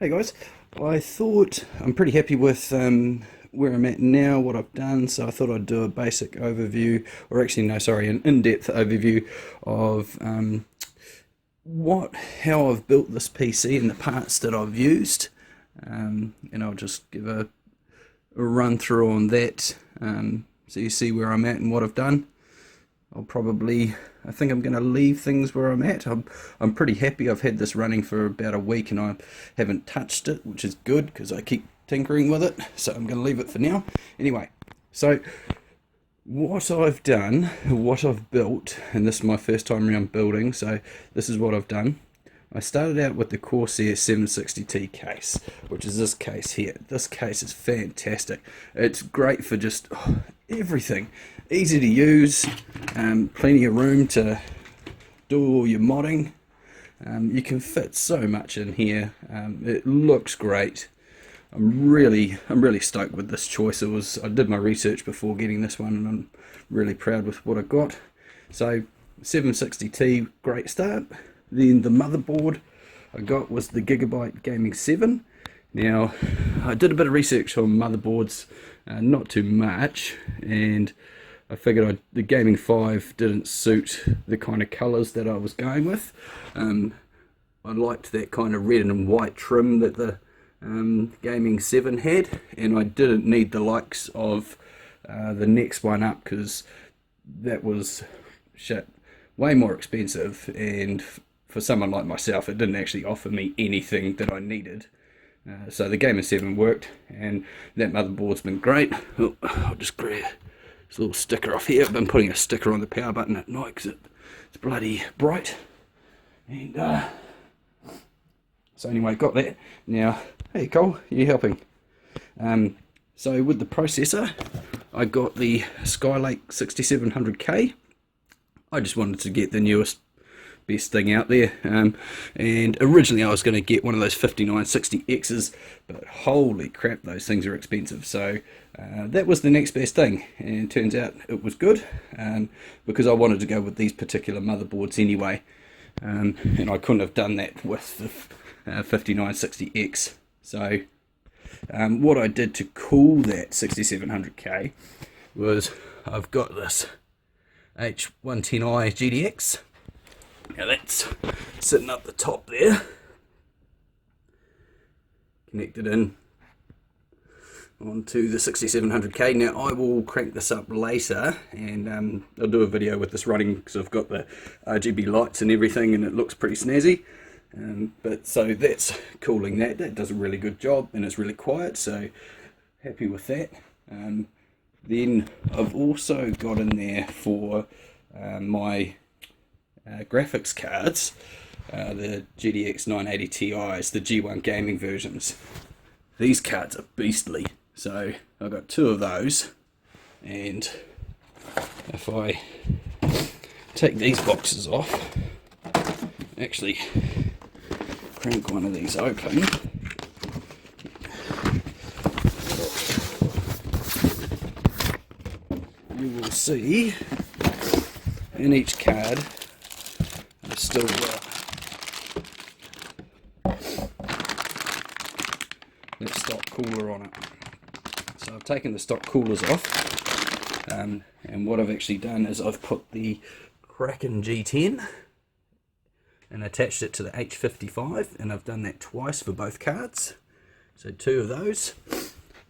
Hey guys, I thought I'm pretty happy with where I'm at now, what I've done, so I thought I'd do a basic overview, or actually, no, sorry, an in-depth overview of how I've built this PC and the parts that I've used, and I'll just give a run through on that, so you see where I'm at and what I've done. I think I'm going to leave things where I'm at. I'm pretty happy. I've had this running for about a week and I haven't touched it, which is good because I keep tinkering with it. So I'm going to leave it for now. Anyway, so what I've done, what I've built, and this is my first time around building, so this is what I've done. I started out with the Corsair 760T case, which is this case here. This case is fantastic. It's great for just everything. Easy to use, plenty of room to do all your modding. You can fit so much in here. It looks great. I'm really stoked with this choice. I did my research before getting this one, and I'm really proud with what I got. So 760T, great start. Then the motherboard I got was the Gigabyte Gaming 7. Now, I did a bit of research on motherboards, not too much, and I figured the Gaming 5 didn't suit the kind of colours that I was going with. I liked that kind of red and white trim that the Gaming 7 had, and I didn't need the likes of the next one up because that was way more expensive, and for someone like myself it didn't actually offer me anything that I needed. So the Gaming 7 worked, and that motherboard's been great. I'll just grab this little sticker off here. I've been putting a sticker on the power button at night because it's bloody bright. And so anyway, got that. Now, hey Cole, you helping? So with the processor, I got the Skylake 6700K. I just wanted to get the newest, best thing out there. And originally I was going to get one of those 5960Xs, but holy crap, those things are expensive. So that was the next best thing, and it turns out it was good, because I wanted to go with these particular motherboards anyway, and I couldn't have done that with the 5960X. So what I did to cool that 6700K was I've got this H110i GTX. Now that's sitting up the top there, connected in onto the 6700K. Now I will crank this up later, and I'll do a video with this running because I've got the RGB lights and everything, and it looks pretty snazzy. But so that's cooling that. That does a really good job, and it's really quiet, so happy with that. Then I've also got in there for my graphics cards, the GTX 980 Ti's, the G1 gaming versions. These cards are beastly, so I've got two of those, and if I take these boxes off, actually crank one of these open, you will see in each card I've still got that stock cooler on it. So I've taken the stock coolers off, and what I've actually done is I've put the Kraken G10 and attached it to the H55, and I've done that twice for both cards. So two of those,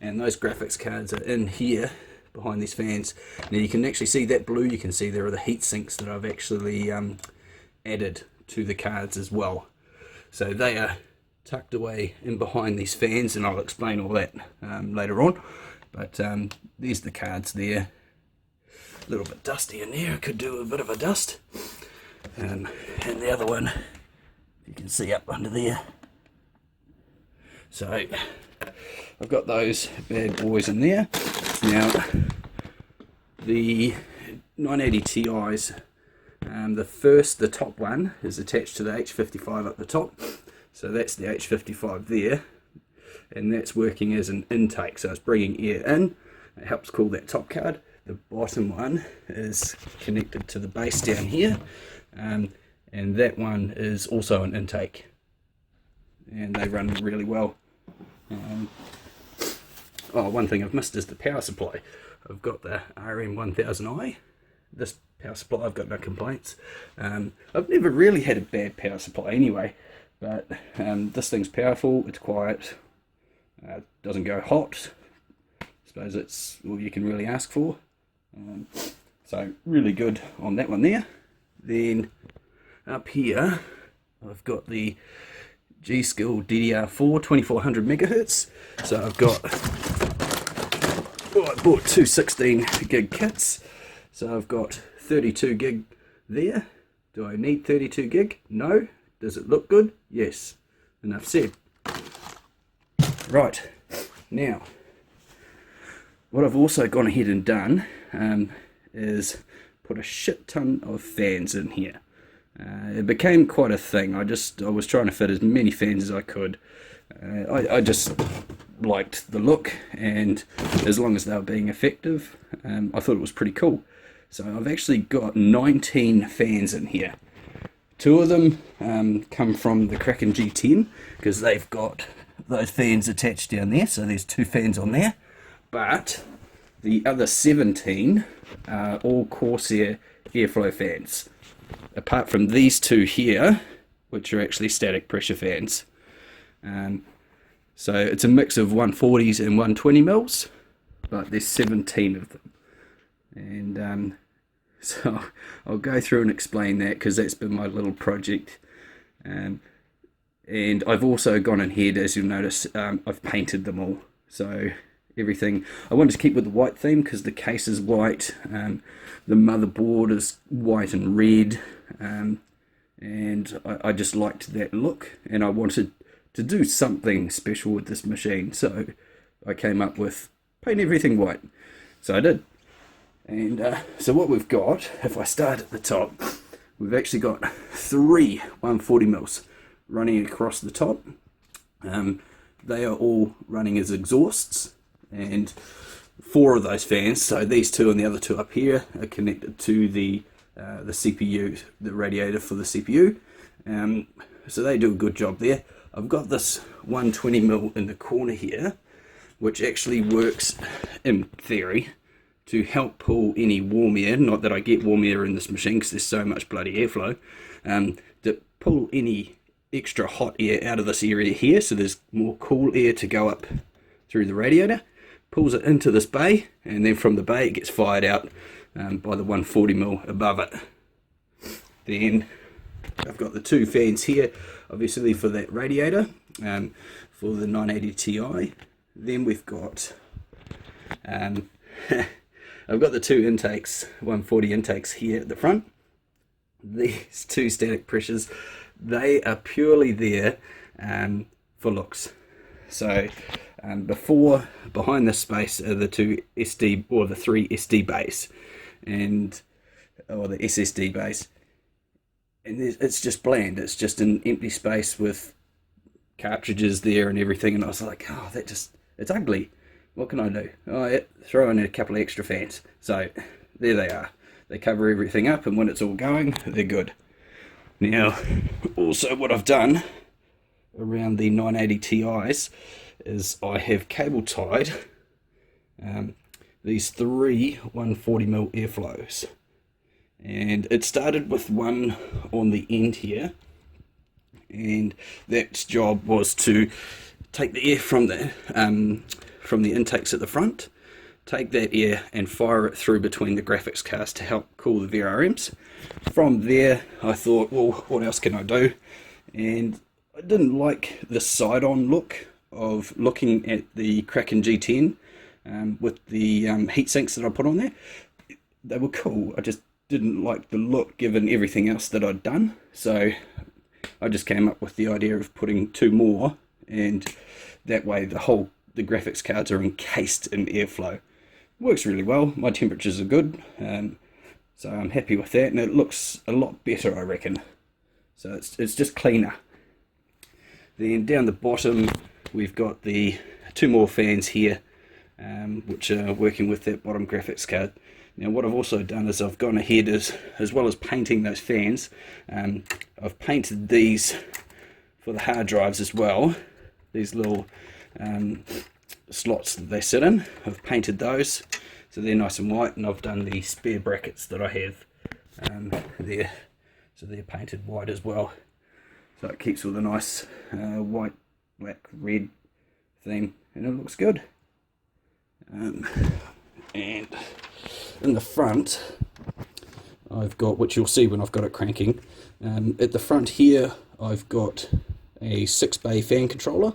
and those graphics cards are in here behind these fans. Now you can actually see that blue, you can see there are the heat sinks that I've actually added to the cards as well. So they are tucked away in behind these fans, and I'll explain all that later on. But there's the cards there. A little bit dusty in there, could do a bit of a dust. And the other one, you can see up under there. So I've got those bad boys in there. Now the 980 Ti's, the top one is attached to the H55 up the top. So that's the H55 there, and that's working as an intake, so it's bringing air in. It helps cool that top card. The bottom one is connected to the base down here, and that one is also an intake. and they run really well. Oh, one thing I've missed is the power supply. I've got the RM1000i. This power supply, I've got no complaints. I've never really had a bad power supply anyway, but this thing's powerful, it's quiet, doesn't go hot. I suppose it's all you can really ask for. So really good on that one there. Then up here, I've got the G.Skill DDR4 2400 megahertz. So I've got, I bought two 16 gig kits. So I've got 32 gig there. Do I need 32 gig? No. Does it look good? Yes. Enough said. Right. Now, what I've also gone ahead and done is put a shit ton of fans in here. It became quite a thing. I was trying to fit as many fans as I could. I just liked the look, and as long as they were being effective, I thought it was pretty cool. So I've actually got 19 fans in here. Two of them come from the Kraken G10 because they've got those fans attached down there, so there's two fans on there. But the other 17 are all Corsair airflow fans, apart from these two here, which are actually static pressure fans. So it's a mix of 140s and 120 mils, but there's 17 of them. And so I'll go through and explain that because that's been my little project. And I've also gone ahead, as you'll notice, I've painted them all. So everything, I wanted to keep with the white theme because the case is white, the motherboard is white and red, and I just liked that look, and I wanted to do something special with this machine, so I came up with paint everything white. So I did. And so what we've got, if I start at the top, we've actually got three 140 mils running across the top. They are all running as exhausts, and four of those fans, so these two and the other two up here, are connected to the CPU, the radiator for the CPU. So they do a good job there. I've got this 120 mil in the corner here, which actually works in theory to help pull any warm air, not that I get warm air in this machine because there's so much bloody airflow, to pull any extra hot air out of this area here, so there's more cool air to go up through the radiator, pulls it into this bay, and then from the bay it gets fired out by the 140 mil above it. Then I've got the two fans here, obviously for that radiator, for the 980 Ti. Then we've got I've got the two intakes, 140 intakes here at the front. These two static pressures, they are purely there for looks. So behind this space are the two SD, or the three SD bays, or the SSD bays. And it's just bland. It's just an empty space with cartridges there and everything. And I was like, oh, it's ugly. What can I do? Oh, yeah, throw in a couple of extra fans. So there they are. They cover everything up, and when it's all going, they're good. Now, also what I've done around the 980 Ti's is I have cable tied these three 140 mil airflows. And it started with one on the end here, and that job was to take the air from the intakes at the front, take that air and fire it through between the graphics cards to help cool the VRMs. From there I thought, well, what else can I do? And I didn't like the side-on look of looking at the Kraken G10 with the heat sinks that I put on there. They were cool, I just didn't like the look given everything else that I'd done. So I just came up with the idea of putting two more, and that way the graphics cards are encased in airflow. It works really well, my temperatures are good, so I'm happy with that, and it looks a lot better, I reckon. So it's just cleaner. Then down the bottom we've got the two more fans here, which are working with that bottom graphics card. Now what I've also done is I've gone ahead, as well as painting those fans, I've painted these for the hard drives as well, these little slots that they sit in, I've painted those so they're nice and white, and I've done the spare brackets that I have there, so they're painted white as well, so it keeps with a nice white, black, red theme, and it looks good. And in the front I've got, which you'll see when I've got it cranking, at the front here I've got a 6-bay fan controller,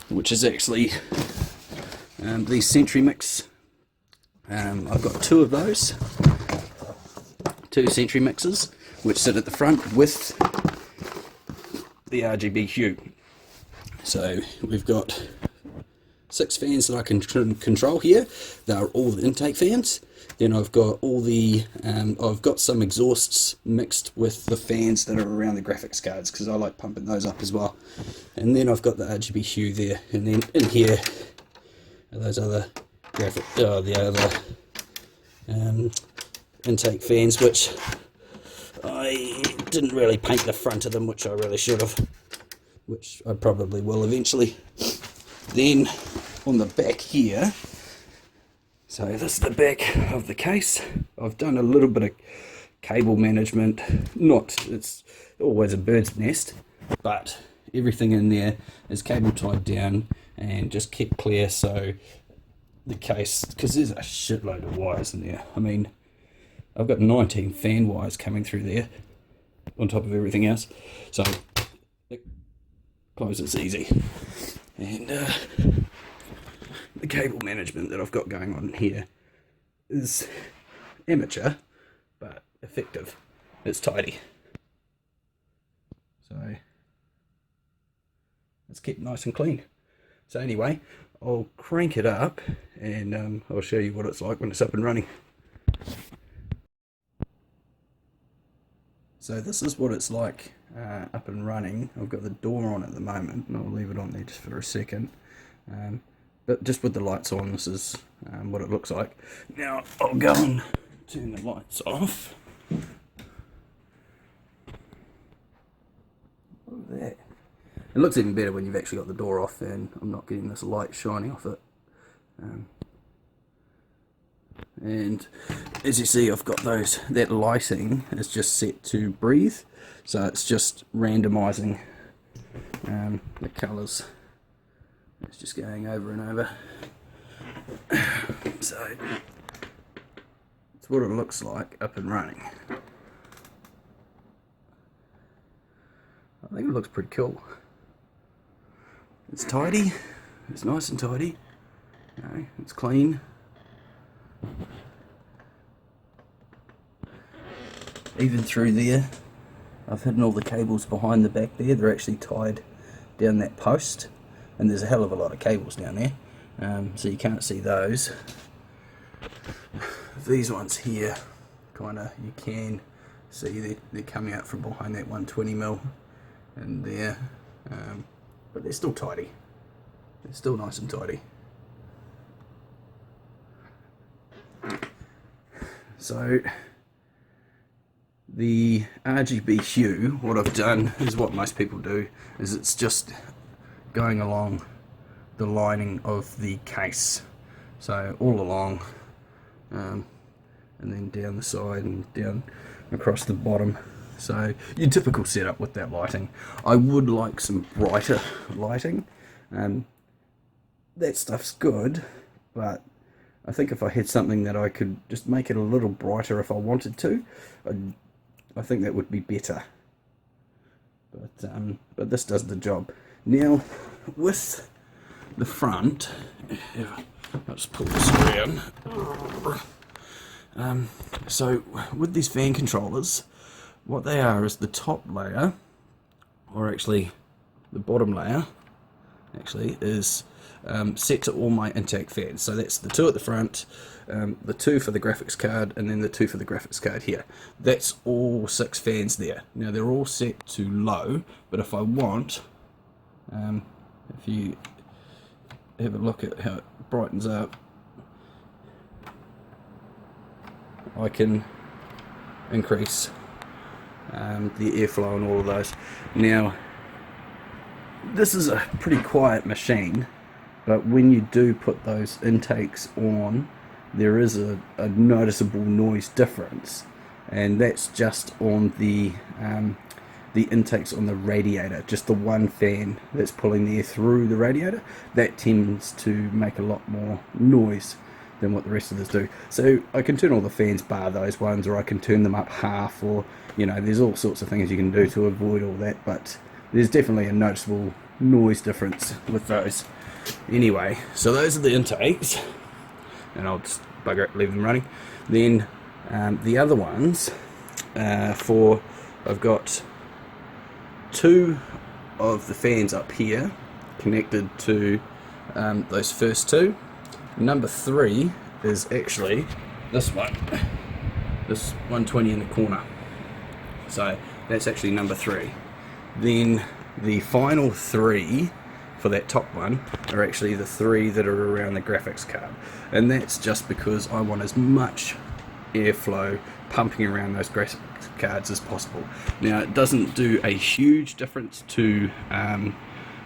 which is actually the Sentry Mix. I've got 2 of those, 2 Sentry Mixes, which sit at the front with the RGB Hue. So we've got 6 fans that I can control here. They're all the intake fans. Then I've got all the I've got some exhausts mixed with the fans that are around the graphics cards, because I like pumping those up as well. And then I've got the RGB Hue there, and then in here are those other intake fans, which I didn't really paint the front of them, which I really should have, which I probably will eventually. Then on the back here, so this is the back of the case. I've done a little bit of cable management. It's always a bird's nest, but everything in there is cable tied down and just kept clear, so the case, because there's a shitload of wires in there. I mean, I've got 19 fan wires coming through there on top of everything else, so it closes easy. And the cable management that I've got going on here is amateur but effective. It's tidy, so it's kept nice and clean. So anyway, I'll crank it up and I'll show you what it's like when it's up and running. So this is what it's like up and running. I've got the door on at the moment, and I'll leave it on there just for a second. But just with the lights on, this is what it looks like. Now I'll go and turn the lights off. Look at that. It looks even better when you've actually got the door off and I'm not getting this light shining off it. And as you see, I've got that lighting is just set to breathe, so it's just randomizing the colors. It's just going over and over. So it's what it looks like up and running. I think it looks pretty cool. It's tidy, it's nice and tidy, it's clean. Even through there, I've hidden all the cables behind the back there. They're actually tied down that post, and there's a hell of a lot of cables down there, so you can't see those. These ones here, you can see they're coming out from behind that 120mm and there, but they're still tidy. They're still nice and tidy. So the RGB hue, what I've done is what most people do, is it's just going along the lining of the case, so all along, and then down the side and down across the bottom. So your typical setup with that lighting. I would like some brighter lighting. That stuff's good, but I think if I had something that I could just make it a little brighter if I wanted to, I think that would be better. But this does the job. Now, with the front, I'll just pull this around. So with these fan controllers, what they are is the top layer, or actually the bottom layer, actually is set to all my intake fans. So that's the 2 at the front, the 2 for the graphics card, and then the 2 for the graphics card here. That's all 6 fans there. Now they're all set to low, but if I want, if you have a look at how it brightens up, I can increase the airflow and all of those. Now this is a pretty quiet machine, but when you do put those intakes on, there is a noticeable noise difference, and that's just on the intakes on the radiator, just the one fan that's pulling the air through the radiator. That tends to make a lot more noise than what the rest of this do. So I can turn all the fans bar those ones, or I can turn them up half, or there's all sorts of things you can do to avoid all that, but there's definitely a noticeable noise difference with those. Anyway, so those are the intakes, and I'll just bugger it, leave them running. Then the other ones, I've got two of the fans up here connected to those first two. Number 3 is actually this one, this 120 in the corner. So that's actually number 3. Then the final 3 for that top one are actually the 3 that are around the graphics card, and that's just because I want as much airflow pumping around those graphics cards as possible. Now, it doesn't do a huge difference to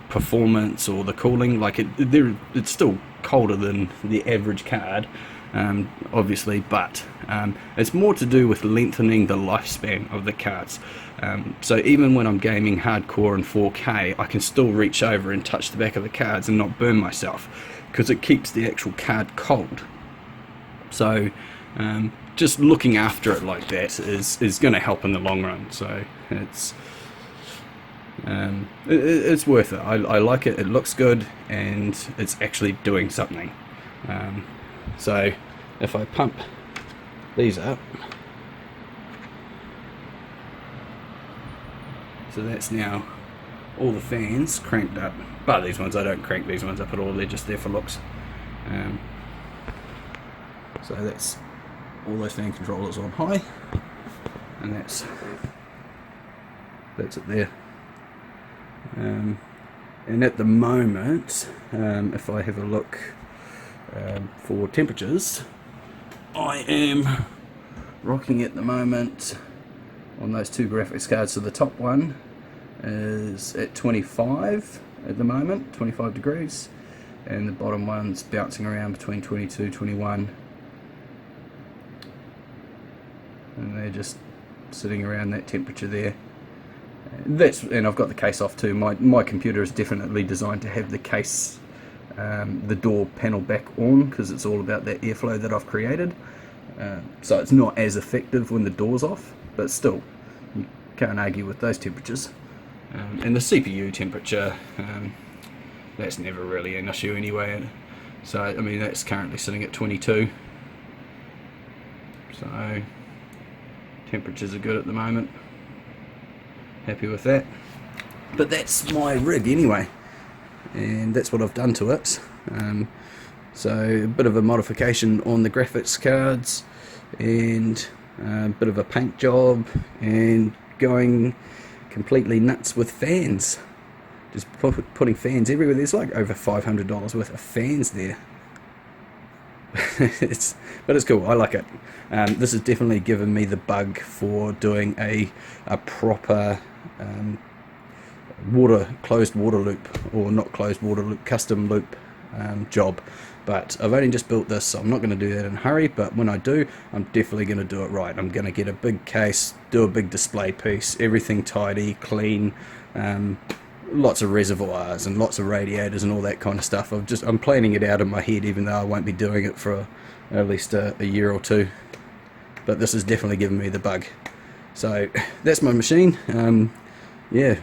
performance or the cooling. Like it's still colder than the average card, obviously, but it's more to do with lengthening the lifespan of the cards. So even when I'm gaming hardcore and 4K, I can still reach over and touch the back of the cards and not burn myself, because it keeps the actual card cold. So just looking after it like that is going to help in the long run. So it's worth it. I like it. It looks good, and it's actually doing something. So if I pump these up, so that's now all the fans cranked up. But these ones, I don't crank these ones up at all. They're just there for looks. So that's all those fan controllers on high, and that's it there. And at the moment, if I have a look for temperatures, I am rocking at the moment on those two graphics cards. So the top one is at 25 at the moment, 25 degrees, and the bottom one's bouncing around between 22, 21, and they're just sitting around that temperature there. And I've got the case off too. My computer is definitely designed to have the case, the door panel back on, because it's all about that airflow that I've created. So it's not as effective when the door's off, but still, you can't argue with those temperatures. And the CPU temperature, that's never really an issue anyway. So I mean, that's currently sitting at 22. So temperatures are good at the moment. Happy with that. But that's my rig anyway, and that's what I've done to it. So a bit of a modification on the graphics cards, and a bit of a paint job, and going completely nuts with fans. Just putting fans everywhere. There's like over $500 worth of fans there. But it's cool. I like it. This has definitely given me the bug for doing a proper closed water loop, or not closed water loop, custom loop job. But I've only just built this, so I'm not going to do that in a hurry. But when I do, I'm definitely going to do it right. I'm going to get a big case, do a big display piece, everything tidy, clean, lots of reservoirs and lots of radiators and all that kind of stuff. I'm planning it out in my head, even though I won't be doing it for at least a year or two. But this has definitely given me the bug. So that's my machine. Yeah.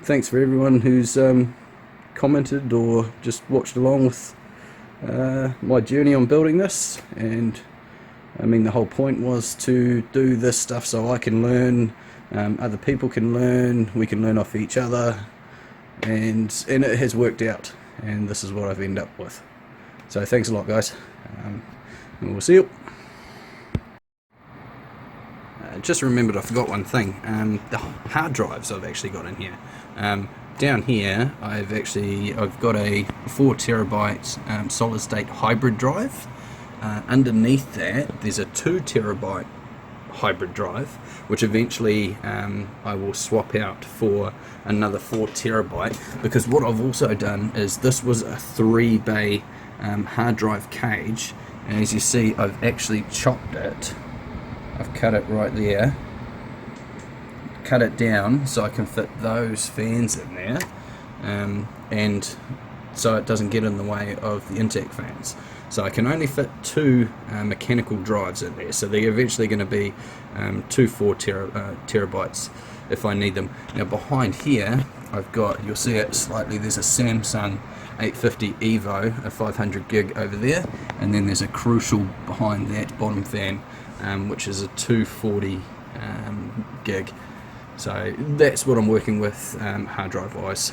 Thanks for everyone who's commented or just watched along with my journey on building this. And I mean, the whole point was to do this stuff so I can learn, other people can learn, we can learn off each other, and it has worked out, and this is what I've ended up with. So thanks a lot, guys, and we'll see you. Just remembered, I forgot one thing. The hard drives I've actually got in here. Down here, I've got a 4 terabyte solid state hybrid drive. Underneath that, there's a 2 terabyte hybrid drive, which eventually I will swap out for another 4 terabyte, because what I've also done is, this was a 3-bay hard drive cage, and as you see, I've actually chopped it. I've cut it right there, cut it down so I can fit those fans in there, and so it doesn't get in the way of the intake fans. So I can only fit 2 mechanical drives in there, so they're eventually going to be 2 4 terabytes if I need them. Now behind here I've got, you'll see it slightly, there's a Samsung 850 Evo, a 500 gig over there, and then there's a Crucial behind that bottom fan, which is a 240 gig. So that's what I'm working with hard drive wise.